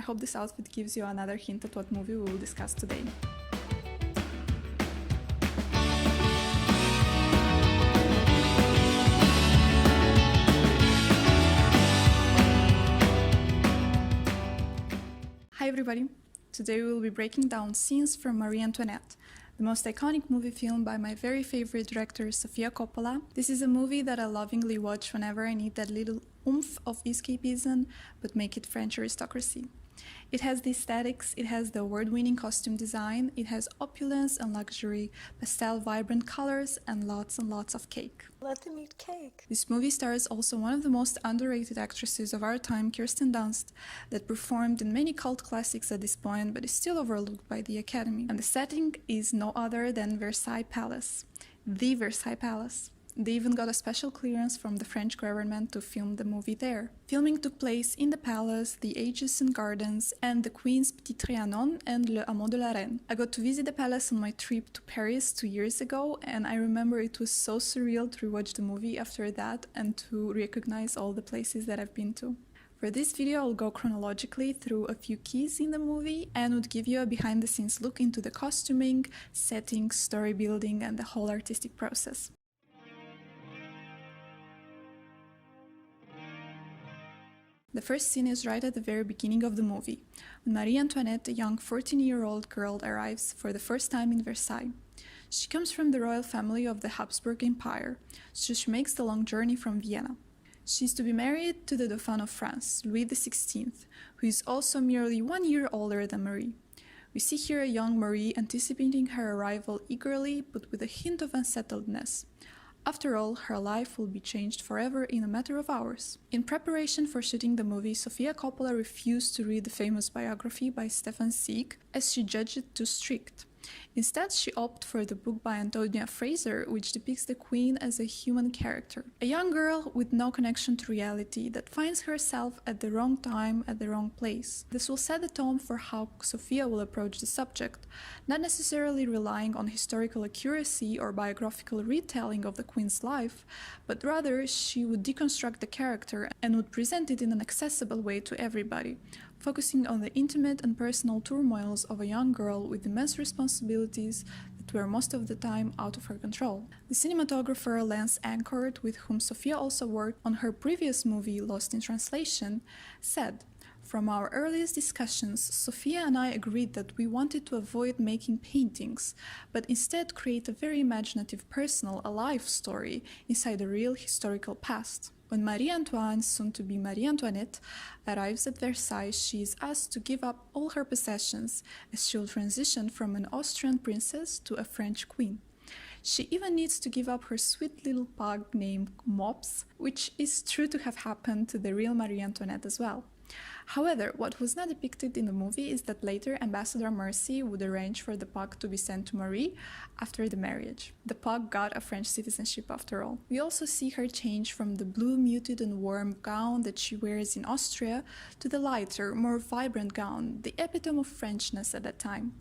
hope this outfit gives you another hint at what movie we will discuss today. Hi everybody! Today we will be breaking down scenes from Marie Antoinette, the most iconic movie film by my very favorite director Sofia Coppola. This is a movie that I lovingly watch whenever I need that little oomph of escapism, but make it French aristocracy. It has the aesthetics, it has the award-winning costume design, it has opulence and luxury, pastel vibrant colors, and lots of cake. Let them eat cake. This movie stars also one of the most underrated actresses of our time, Kirsten Dunst, that performed in many cult classics at this point but is still overlooked by the Academy. And the setting is no other than Versailles Palace. The Versailles Palace. They even got a special clearance from the French government to film the movie there. Filming took place in the palace, the adjacent gardens, and the Queen's Petit Trianon and Le Hameau de la Reine. I got to visit the palace on my trip to Paris 2 years ago, and I remember it was so surreal to rewatch the movie after that and to recognize all the places that I've been to. For this video, I'll go chronologically through a few keys in the movie and would give you a behind-the-scenes look into the costuming, setting, story building, and the whole artistic process. The first scene is right at the very beginning of the movie, when Marie Antoinette, a young 14-year-old girl, arrives for the first time in Versailles. She comes from the royal family of the Habsburg Empire, so she makes the long journey from Vienna. She is to be married to the Dauphin of France, Louis XVI, who is also merely 1 year older than Marie. We see here a young Marie anticipating her arrival eagerly, but with a hint of unsettledness. After all, her life will be changed forever in a matter of hours. In preparation for shooting the movie, Sofia Coppola refused to read the famous biography by Stefan Zweig, as she judged it too strict. Instead, she opted for the book by Antonia Fraser, which depicts the Queen as a human character. A young girl with no connection to reality that finds herself at the wrong time, at the wrong place. This will set the tone for how Sofia will approach the subject, not necessarily relying on historical accuracy or biographical retelling of the Queen's life, but rather she would deconstruct the character and would present it in an accessible way to everybody, focusing on the intimate and personal turmoils of a young girl with immense responsibilities that were most of the time out of her control. The cinematographer Lance Ankord, with whom Sofia also worked on her previous movie Lost in Translation, said, "From our earliest discussions, Sofia and I agreed that we wanted to avoid making paintings, but instead create a very imaginative, personal, alive story inside a real historical past." When Marie Antoine, soon to be Marie Antoinette, arrives at Versailles, she is asked to give up all her possessions, as she will transition from an Austrian princess to a French queen. She even needs to give up her sweet little pug named Mops, which is true to have happened to the real Marie Antoinette as well. However, what was not depicted in the movie is that later Ambassador Mercy would arrange for the pug to be sent to Marie after the marriage. The pug got a French citizenship after all. We also see her change from the blue, muted and warm gown that she wears in Austria to the lighter, more vibrant gown, the epitome of Frenchness at that time.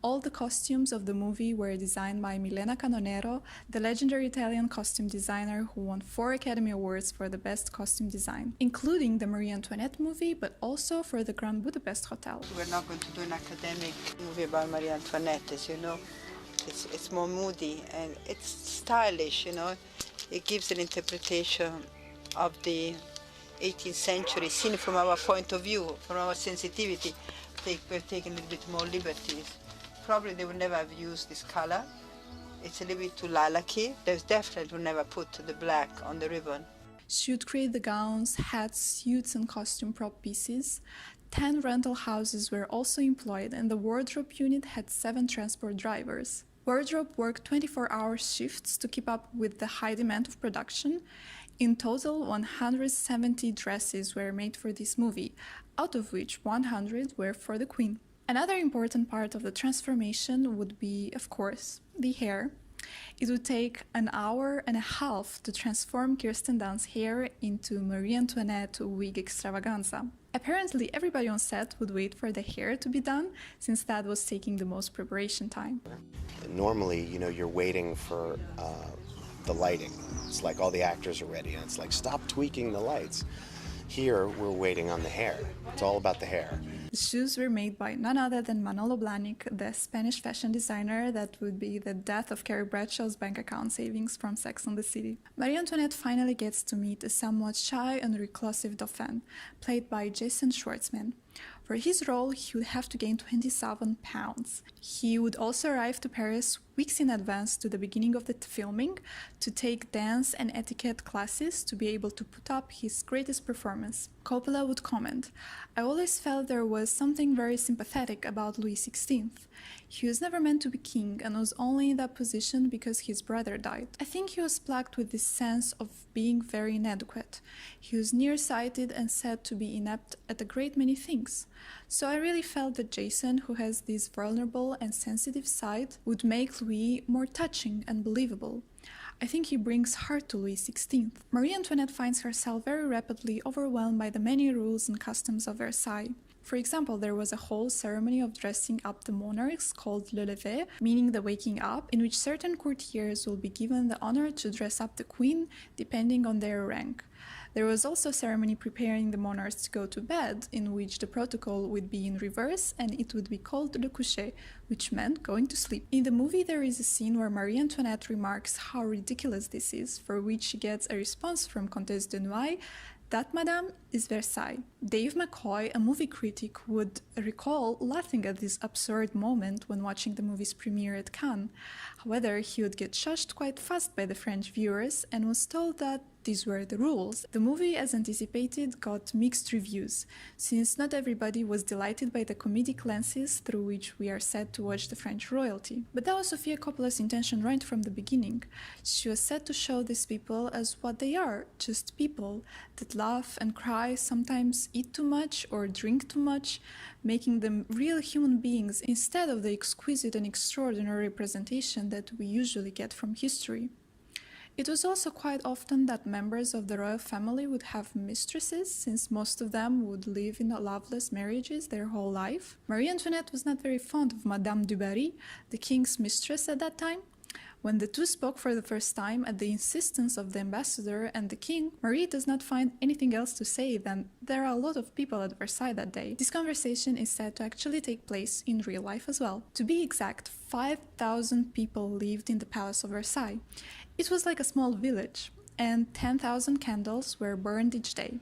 All the costumes of the movie were designed by Milena Canonero, the legendary Italian costume designer who won 4 Academy Awards for the best costume design, including the Marie Antoinette movie, but also for the Grand Budapest Hotel. We're not going to do an academic movie about Marie Antoinette, as you know. It's more moody and it's stylish, you know. It gives an interpretation of the 18th century seen from our point of view, from our sensitivity. We're taking a little bit more liberties. Probably they would never have used this color. It's a little bit too lilac-y. There's definitely would never put the black on the ribbon. She would create the gowns, hats, suits and costume prop pieces. 10 rental houses were also employed and the wardrobe unit had 7 transport drivers. Wardrobe worked 24-hour shifts to keep up with the high demand of production. In total, 170 dresses were made for this movie, out of which 100 were for the Queen. Another important part of the transformation would be, of course, the hair. It would take an hour and a half to transform Kirsten Dunst's hair into Marie Antoinette wig extravaganza. Apparently, everybody on set would wait for the hair to be done, since that was taking the most preparation time. Normally, you're waiting for the lighting. It's like all the actors are ready, and it's like, stop tweaking the lights. Here, we're waiting on the hair. It's all about the hair. The shoes were made by none other than Manolo Blahnik, the Spanish fashion designer that would be the death of Carrie Bradshaw's bank account savings from Sex and the City. Marie Antoinette finally gets to meet a somewhat shy and reclusive Dauphin, played by Jason Schwartzman. For his role, he would have to gain 27 pounds. He would also arrive to Paris weeks in advance to the beginning of the filming to take dance and etiquette classes to be able to put up his greatest performance. Coppola would comment, "I always felt there was something very sympathetic about Louis XVI. He was never meant to be king and was only in that position because his brother died. I think he was plagued with this sense of being very inadequate. He was nearsighted and said to be inept at a great many things. So I really felt that Jason, who has this vulnerable and sensitive side, would make Louis more touching and believable. I think he brings heart to Louis XVI. Marie Antoinette finds herself very rapidly overwhelmed by the many rules and customs of Versailles. For example, there was a whole ceremony of dressing up the monarchs called le lever, meaning the waking up, in which certain courtiers will be given the honor to dress up the queen depending on their rank. There was also a ceremony preparing the monarchs to go to bed, in which the protocol would be in reverse and it would be called le coucher, which meant going to sleep. In the movie, there is a scene where Marie Antoinette remarks how ridiculous this is, for which she gets a response from Comtesse de Noailles, "That, madame, is Versailles." Dave McCoy, a movie critic, would recall laughing at this absurd moment when watching the movie's premiere at Cannes. However, he would get shushed quite fast by the French viewers and was told that these were the rules. The movie, as anticipated, got mixed reviews, since not everybody was delighted by the comedic lenses through which we are said to watch the French royalty. But that was Sofia Coppola's intention right from the beginning. She was set to show these people as what they are, just people that laugh and cry, sometimes eat too much or drink too much, making them real human beings instead of the exquisite and extraordinary representation that we usually get from history. It was also quite often that members of the royal family would have mistresses, since most of them would live in loveless marriages their whole life. Marie Antoinette was not very fond of Madame du Barry, the king's mistress at that time. When the two spoke for the first time at the insistence of the ambassador and the king, Marie does not find anything else to say than there are a lot of people at Versailles that day. This conversation is said to actually take place in real life as well. To be exact, 5,000 people lived in the Palace of Versailles. It was like a small village, and 10,000 candles were burned each day,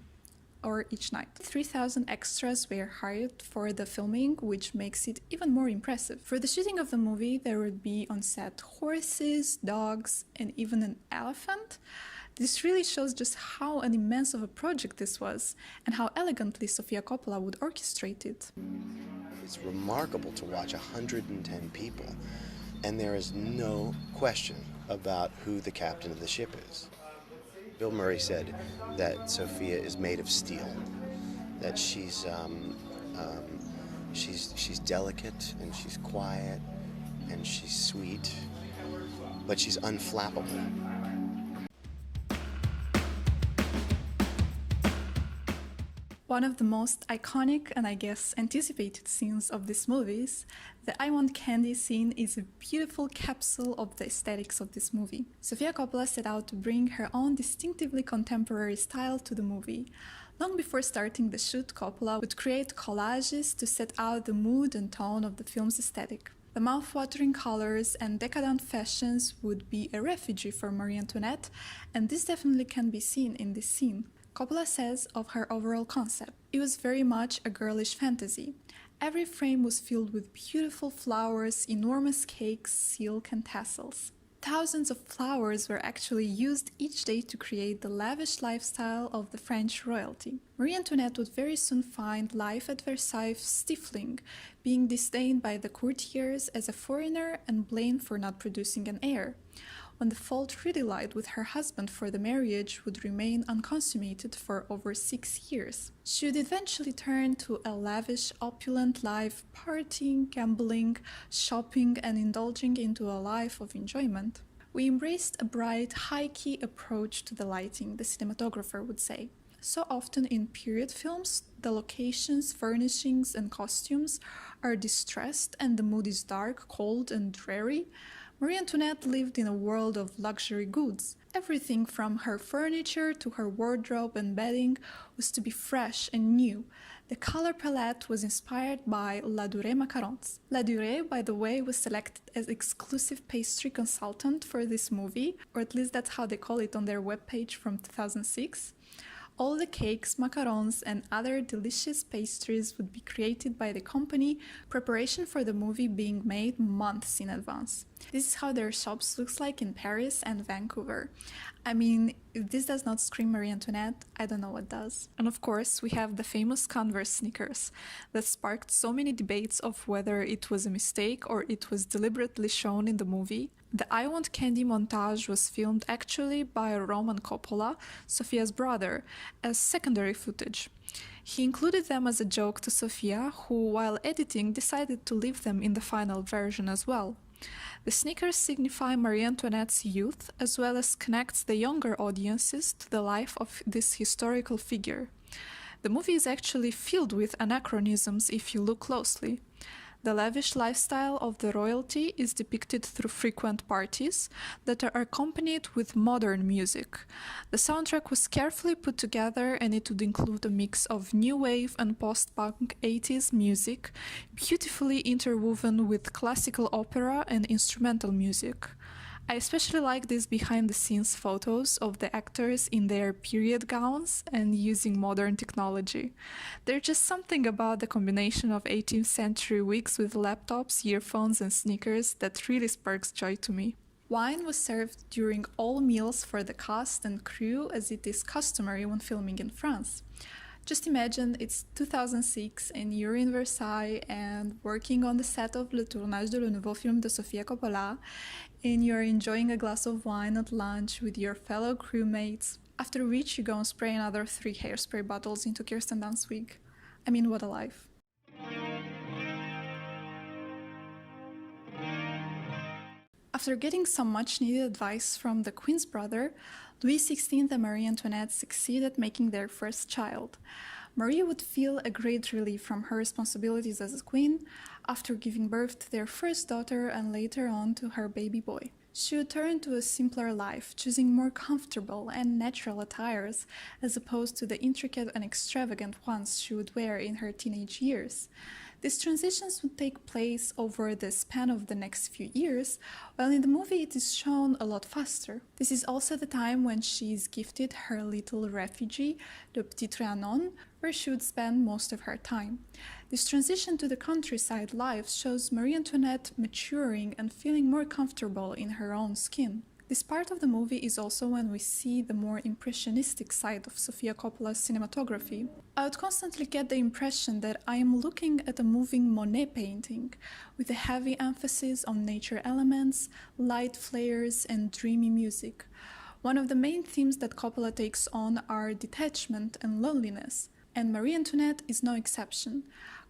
or each night. 3,000 extras were hired for the filming, which makes it even more impressive. For the shooting of the movie, there would be on set horses, dogs, and even an elephant. This really shows just how an immense of a project this was, and how elegantly Sofia Coppola would orchestrate it. It's remarkable to watch 110 people, and there is no question about who the captain of the ship is. Bill Murray said that Sofia is made of steel, that she's delicate and she's quiet and she's sweet, but she's unflappable. One of the most iconic and I guess anticipated scenes of this movie, the I Want Candy scene, is a beautiful capsule of the aesthetics of this movie. Sofia Coppola set out to bring her own distinctively contemporary style to the movie. Long before starting the shoot, Coppola would create collages to set out the mood and tone of the film's aesthetic. The mouth-watering colors and decadent fashions would be a refuge for Marie Antoinette, and this definitely can be seen in this scene. Coppola says of her overall concept, "It was very much a girlish fantasy. Every frame was filled with beautiful flowers, enormous cakes, silk, and tassels. Thousands of flowers were actually used each day to create the lavish lifestyle of the French royalty." Marie Antoinette would very soon find life at Versailles stifling, being disdained by the courtiers as a foreigner and blamed for not producing an heir, when the fault really lied with her husband, for the marriage would remain unconsummated for over 6 years. She would eventually turn to a lavish, opulent life, partying, gambling, shopping, and indulging into a life of enjoyment. "We embraced a bright, high-key approach to the lighting," the cinematographer would say. So often in period films, the locations, furnishings, and costumes are distressed and the mood is dark, cold, and dreary. Marie Antoinette lived in a world of luxury goods. Everything from her furniture to her wardrobe and bedding was to be fresh and new. The color palette was inspired by La Durée macarons. La Durée, by the way, was selected as exclusive pastry consultant for this movie, or at least that's how they call it on their webpage from 2006. All the cakes, macarons, and other delicious pastries would be created by the company, preparation for the movie being made months in advance. This is how their shops looks like in Paris and Vancouver. I mean, if this does not scream Marie Antoinette, I don't know what does. And of course, we have the famous Converse sneakers that sparked so many debates of whether it was a mistake or it was deliberately shown in the movie. The I Want Candy montage was filmed actually by Roman Coppola, Sofia's brother, as secondary footage. He included them as a joke to Sofia, who, while editing, decided to leave them in the final version as well. The sneakers signify Marie Antoinette's youth, as well as connects the younger audiences to the life of this historical figure. The movie is actually filled with anachronisms if you look closely. The lavish lifestyle of the royalty is depicted through frequent parties that are accompanied with modern music. The soundtrack was carefully put together, and it would include a mix of new wave and post-punk 80s music, beautifully interwoven with classical opera and instrumental music. I especially like these behind-the-scenes photos of the actors in their period gowns and using modern technology. There's just something about the combination of 18th century wigs with laptops, earphones, and sneakers that really sparks joy to me. Wine was served during all meals for the cast and crew, as it is customary when filming in France. Just imagine it's 2006 and you're in Versailles and working on the set of Le Tournage de le Nouveau Film de Sofia Coppola, and you're enjoying a glass of wine at lunch with your fellow crewmates, after which you go and spray another 3 hairspray bottles into Kirsten Dunst's wig. I mean, what a life. After getting some much-needed advice from the Queen's brother, Louis XVI and Marie Antoinette succeeded making their first child. Marie would feel a great relief from her responsibilities as a queen after giving birth to their first daughter and later on to her baby boy. She would turn to a simpler life, choosing more comfortable and natural attires as opposed to the intricate and extravagant ones she would wear in her teenage years. These transitions would take place over the span of the next few years, while in the movie it is shown a lot faster. This is also the time when she is gifted her little refugee, the Petit Trianon, where she would spend most of her time. This transition to the countryside life shows Marie Antoinette maturing and feeling more comfortable in her own skin. This part of the movie is also when we see the more impressionistic side of Sofia Coppola's cinematography. I would constantly get the impression that I am looking at a moving Monet painting, with a heavy emphasis on nature elements, light flares, and dreamy music. One of the main themes that Coppola takes on are detachment and loneliness, and Marie Antoinette is no exception.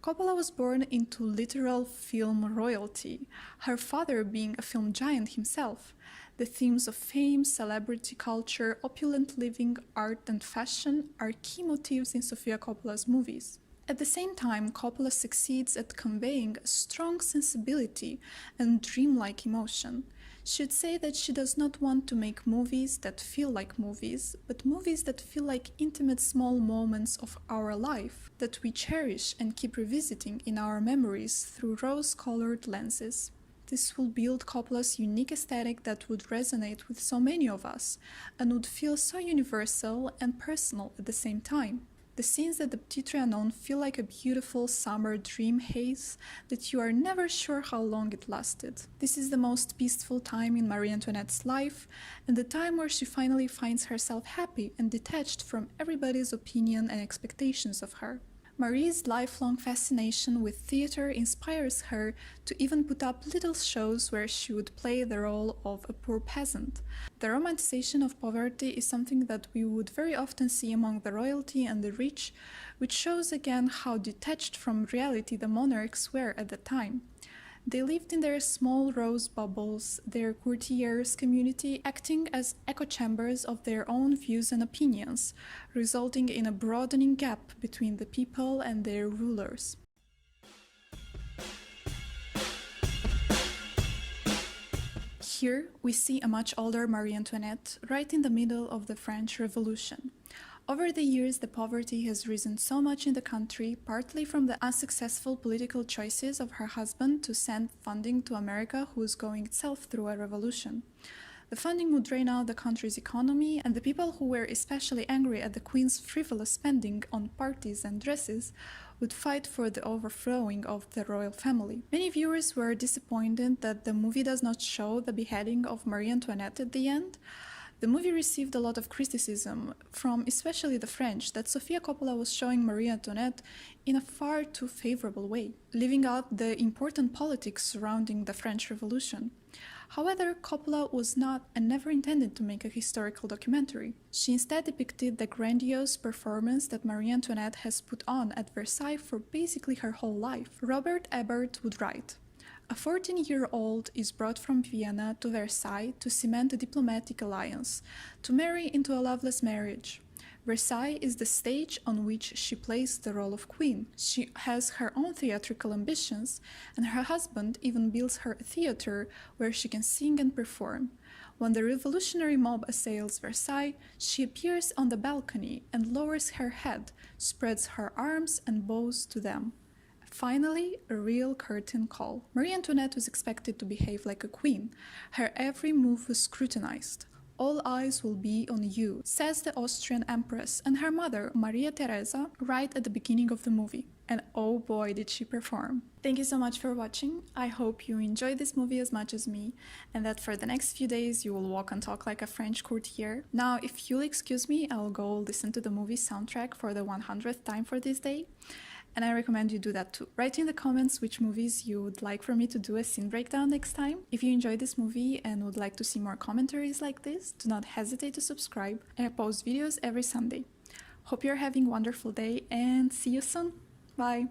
Coppola was born into literal film royalty, her father being a film giant himself. The themes of fame, celebrity culture, opulent living, art, and fashion are key motifs in Sofia Coppola's movies. At the same time, Coppola succeeds at conveying a strong sensibility and dreamlike emotion. She would say that she does not want to make movies that feel like movies, but movies that feel like intimate small moments of our life that we cherish and keep revisiting in our memories through rose-colored lenses. This will build Coppola's unique aesthetic that would resonate with so many of us and would feel so universal and personal at the same time. The scenes at the Petit Trianon feel like a beautiful summer dream haze that you are never sure how long it lasted. This is the most peaceful time in Marie Antoinette's life, and the time where she finally finds herself happy and detached from everybody's opinion and expectations of her. Marie's lifelong fascination with theater inspires her to even put up little shows where she would play the role of a poor peasant. The romanticization of poverty is something that we would very often see among the royalty and the rich, which shows again how detached from reality the monarchs were at the time. They lived in their small rose bubbles, their courtiers' community acting as echo chambers of their own views and opinions, resulting in a broadening gap between the people and their rulers. Here, we see a much older Marie Antoinette right in the middle of the French Revolution. Over the years, the poverty has risen so much in the country, partly from the unsuccessful political choices of her husband to send funding to America, who was going itself through a revolution. The funding would drain out the country's economy, and the people who were especially angry at the Queen's frivolous spending on parties and dresses would fight for the overthrowing of the royal family. Many viewers were disappointed that the movie does not show the beheading of Marie Antoinette at the end. The movie received a lot of criticism from especially the French that Sofia Coppola was showing Marie Antoinette in a far too favorable way, leaving out the important politics surrounding the French Revolution. However, Coppola was not and never intended to make a historical documentary. She instead depicted the grandiose performance that Marie Antoinette has put on at Versailles for basically her whole life. Robert Ebert would write, "A 14-year-old is brought from Vienna to Versailles to cement a diplomatic alliance, to marry into a loveless marriage. Versailles is the stage on which she plays the role of queen. She has her own theatrical ambitions, and her husband even builds her a theater where she can sing and perform. When the revolutionary mob assails Versailles, she appears on the balcony and lowers her head, spreads her arms and bows to them. Finally, a real curtain call. Marie Antoinette was expected to behave like a queen. Her every move was scrutinized. All eyes will be on you," says the Austrian Empress and her mother, Maria Theresa, right at the beginning of the movie. And oh boy, did she perform. Thank you so much for watching. I hope you enjoyed this movie as much as me, and that for the next few days you will walk and talk like a French courtier. Now, if you'll excuse me, I'll go listen to the movie soundtrack for the 100th time for this day. And I recommend you do that too. Write in the comments which movies you would like for me to do a scene breakdown next time. If you enjoyed this movie and would like to see more commentaries like this, do not hesitate to subscribe. I post videos every Sunday. Hope you're having a wonderful day and see you soon. Bye!